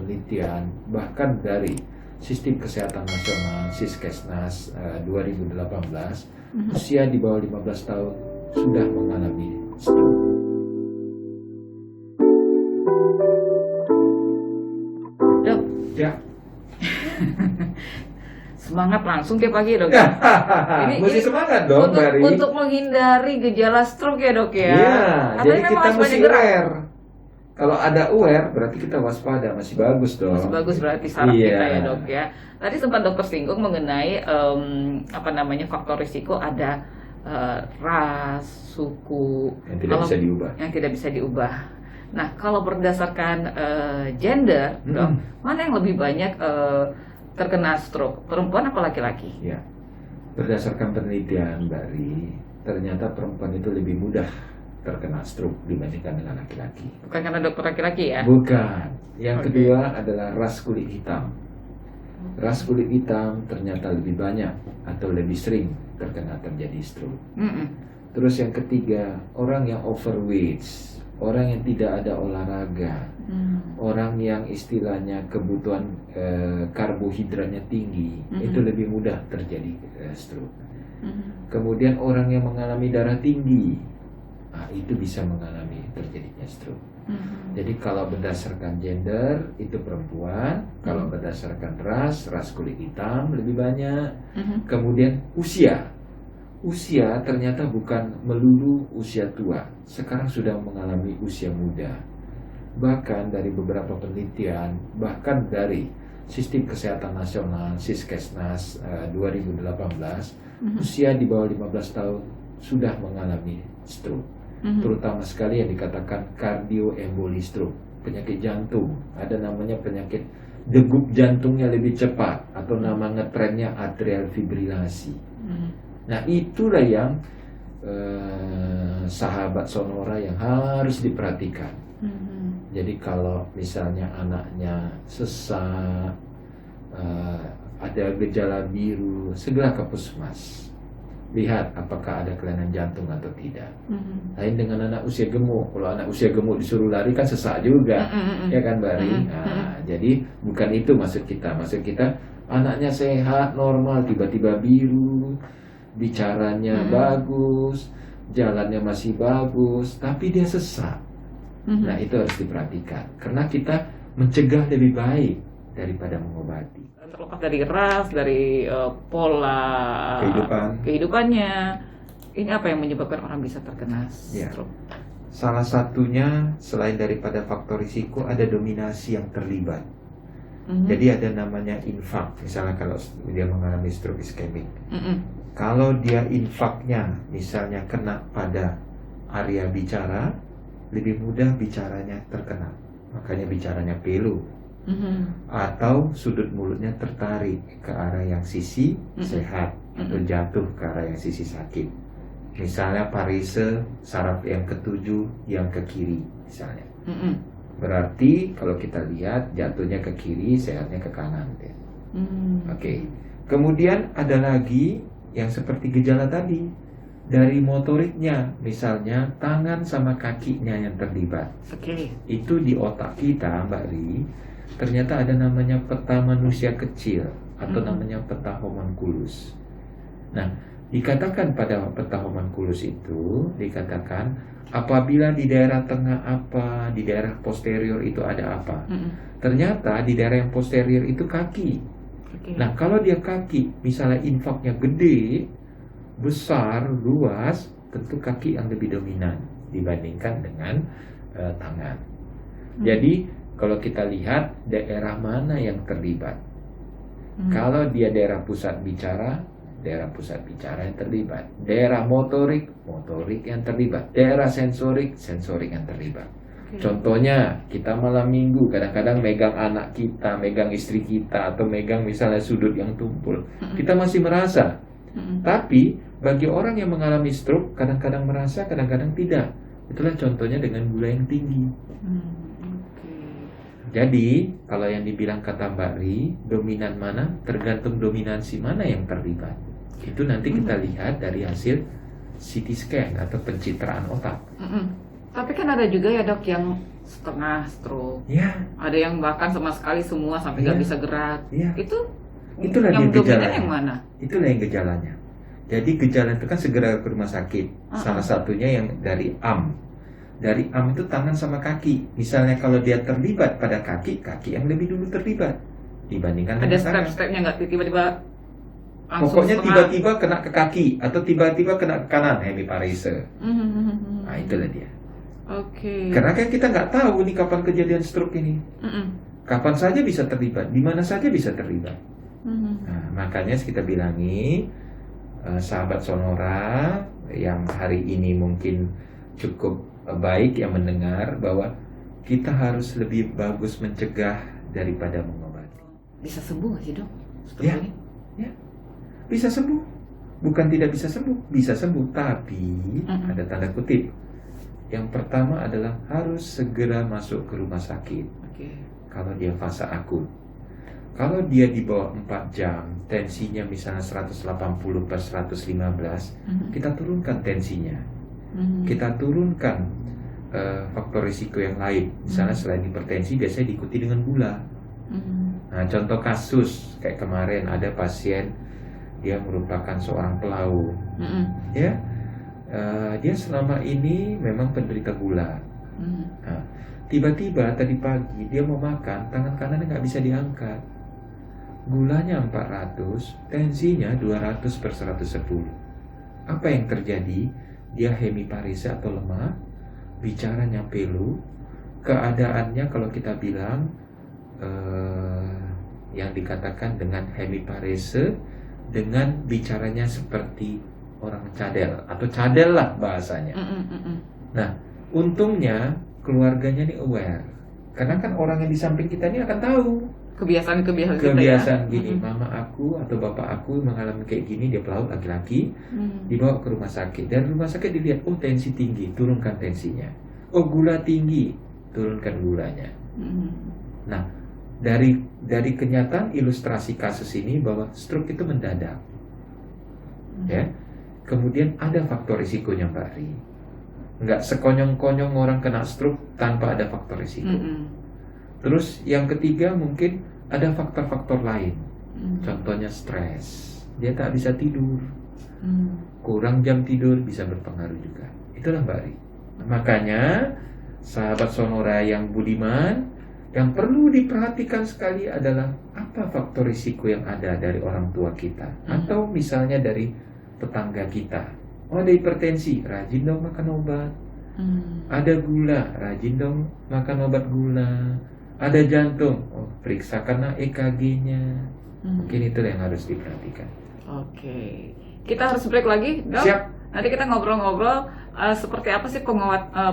penelitian bahkan dari Sistem Kesehatan Nasional Siskesnas 2018, usia di bawah 15 tahun sudah mengalami stroke. Dok, Ya. semangat langsung tiap pagi dok. Mesti semangat dong, Bari. Untuk menghindari gejala stroke ya dok ya. Iya, Katanya jadi memang kita harus mesti banyak gerak. aware. Kalau ada aware, berarti kita waspada, masih bagus dong. Masih bagus berarti saraf Iya. kita ya dok ya. Tadi sempat dokter singgung mengenai faktor risiko ada ras, suku Yang tidak bisa diubah. Yang tidak bisa diubah. Nah kalau berdasarkan gender, dok, mana yang lebih banyak terkena stroke, perempuan apa laki-laki? Ya, berdasarkan penelitian Bari, ternyata perempuan itu lebih mudah terkena stroke dibandingkan dengan laki-laki. Bukan karena dokter laki-laki ya? Bukan. Yang Oke. kedua adalah ras kulit hitam. Ras kulit hitam ternyata lebih banyak atau lebih sering terjadi stroke. Terus yang ketiga, orang yang overweight, orang yang tidak ada olahraga, orang yang istilahnya kebutuhan karbohidratnya tinggi, itu lebih mudah terjadi stroke. Kemudian orang yang mengalami darah tinggi, itu bisa mengalami terjadinya stroke. Jadi kalau berdasarkan gender itu perempuan, kalau berdasarkan ras kulit hitam lebih banyak. Kemudian usia ternyata bukan melulu usia tua, sekarang sudah mengalami usia muda. Bahkan dari beberapa penelitian, bahkan dari Sistem Kesehatan Nasional Siskesnas 2018, usia di bawah 15 tahun sudah mengalami stroke. Terutama sekali yang dikatakan cardioemboli stroke, penyakit jantung. Ada namanya penyakit degup jantungnya lebih cepat, atau nama ngetrennya atrial fibrilasi. Nah itulah yang sahabat Sonora yang harus diperhatikan. Jadi kalau misalnya anaknya sesak, ada gejala biru, segera ke puskesmas. Lihat apakah ada kelainan jantung atau tidak. Lain dengan anak usia gemuk. Kalau anak usia gemuk disuruh lari kan sesak juga, ya kan Bari? Nah, jadi bukan itu maksud kita. Maksud kita anaknya sehat, normal, tiba-tiba biru, bicaranya bagus, jalannya masih bagus, tapi dia sesak. Nah itu harus diperhatikan, karena kita mencegah lebih baik daripada mengobati. Terlepas dari ras, dari pola kehidupannya, ini apa yang menyebabkan orang bisa terkena stroke? Salah satunya selain daripada faktor risiko, ada dominasi yang terlibat. Jadi ada namanya infak, misalnya kalau dia mengalami stroke iskemik. Kalau dia infaknya misalnya kena pada area bicara, lebih mudah bicaranya terkena, makanya bicaranya pilu. Atau sudut mulutnya tertarik ke arah yang sisi sehat, atau jatuh ke arah yang sisi sakit. Misalnya parise saraf yang ketujuh yang ke kiri misalnya. Berarti kalau kita lihat jatuhnya ke kiri, sehatnya ke kanan. Oke. Kemudian ada lagi yang seperti gejala tadi, dari motoriknya, misalnya tangan sama kakinya yang terlibat. Itu di otak kita, Mbak Ri, ternyata ada namanya peta manusia kecil, atau namanya peta homunculus. Nah, dikatakan pada peta homunculus itu, dikatakan apabila di daerah tengah apa, di daerah posterior itu ada apa. Ternyata di daerah yang posterior itu kaki. Nah, kalau dia kaki, misalnya infaknya gede, besar, luas, tentu kaki yang lebih dominan dibandingkan dengan tangan. Jadi kalau kita lihat daerah mana yang terlibat. Kalau dia daerah pusat bicara yang terlibat. Daerah motorik yang terlibat. Daerah sensorik yang terlibat. Contohnya kita malam minggu kadang-kadang megang anak kita, megang istri kita, atau megang misalnya sudut yang tumpul. Kita masih merasa. Tapi bagi orang yang mengalami stroke, kadang-kadang merasa, kadang-kadang tidak. Itulah contohnya dengan gula yang tinggi. Jadi kalau yang dibilang kata Mbak Ri, dominan mana, tergantung dominansi mana yang terlibat. Itu nanti kita lihat dari hasil CT scan atau pencitraan otak. Tapi kan ada juga ya dok yang setengah stroke, Ya, ada yang bahkan sama sekali semua sampai nggak Iya. bisa gerak. Iya. yang Itulah dia dominan gejalanya. yang mana? Itulah yang gejalanya. Jadi gejala itu kan segera ke rumah sakit. Salah satunya yang dari AM. Dari AM itu tangan sama kaki. Misalnya kalau dia terlibat pada kaki, kaki yang lebih dulu terlibat dibandingkan Ada dengan tangan. step-stepnya nggak tiba-tiba langsung Pokoknya setengah? tiba-tiba kena ke kaki atau tiba-tiba kena ke kanan hemiparese. Mhm. Nah, itulah dia. Oke. Karena kan kita nggak tahu nih kapan kejadian stroke ini. Mhm. Kapan saja bisa terlibat, di mana saja bisa terlibat. Mhm. Nah, makanya kita bilangi sahabat Sonora yang hari ini mungkin cukup baik yang mendengar bahwa kita harus lebih bagus mencegah daripada mengobati. Bisa sembuh nggak sih dok? Ya. Sebetulnya? Bisa sembuh, bukan tidak bisa sembuh, bisa sembuh, tapi ada tanda kutip. Yang pertama adalah harus segera masuk ke rumah sakit Oke. kalau dia fase akut. Kalau dia di bawah 4 jam, tensinya misalnya 180/115, kita turunkan tensinya. Kita turunkan faktor risiko yang lain. Misalnya selain hipertensi, biasanya diikuti dengan gula. Nah, contoh kasus kayak kemarin ada pasien, dia merupakan seorang pelaut, ya. Dia selama ini memang penderita gula. Nah, tiba-tiba tadi pagi dia mau makan, tangan kanannya nggak bisa diangkat. Gulanya 400, tensinya 200/110. Apa yang terjadi? Dia hemiparese atau lemah, bicaranya pelu, keadaannya kalau kita bilang yang dikatakan dengan hemiparese dengan bicaranya seperti orang cadel atau cadel lah bahasanya. Nah, untungnya keluarganya ini aware, karena kan orang yang di samping kita ini akan tahu Kebiasaan-kebiasaan kita ya. kebiasaan gini. Mama aku atau bapak aku mengalami kayak gini, dia pelaut laki-laki, dibawa ke rumah sakit. Dan rumah sakit dilihat, oh tensi tinggi, turunkan tensinya. Oh gula tinggi, turunkan gulanya. Nah, dari kenyataan ilustrasi kasus ini bahwa stroke itu mendadak, ya. Kemudian ada faktor risikonya, Mbak Ri. Nggak sekonyong-konyong orang kena stroke tanpa ada faktor risiko. Terus yang ketiga mungkin ada faktor-faktor lain. Contohnya stres, dia tak bisa tidur, kurang jam tidur bisa berpengaruh juga. Itulah Mbak Ri. Makanya sahabat Sonora yang budiman, yang perlu diperhatikan sekali adalah apa faktor risiko yang ada dari orang tua kita, atau misalnya dari tetangga kita. Oh, ada hipertensi, rajin dong makan obat. Ada gula, rajin dong makan obat gula. Ada jantung, oh periksakanlah EKG-nya. Mungkin itu yang harus diperhatikan. Oke, kita harus break lagi, dok. Siap. Nanti kita ngobrol-ngobrol seperti apa sih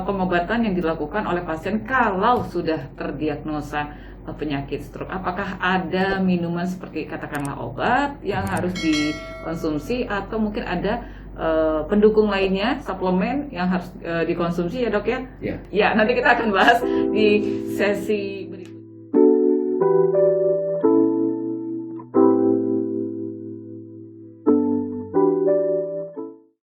pengobatan yang dilakukan oleh pasien kalau sudah terdiagnosa penyakit stroke. Apakah ada minuman seperti katakanlah obat yang harus dikonsumsi, atau mungkin ada pendukung lainnya, suplemen yang harus dikonsumsi ya dok ya? Ya. Ya, nanti kita akan bahas di sesi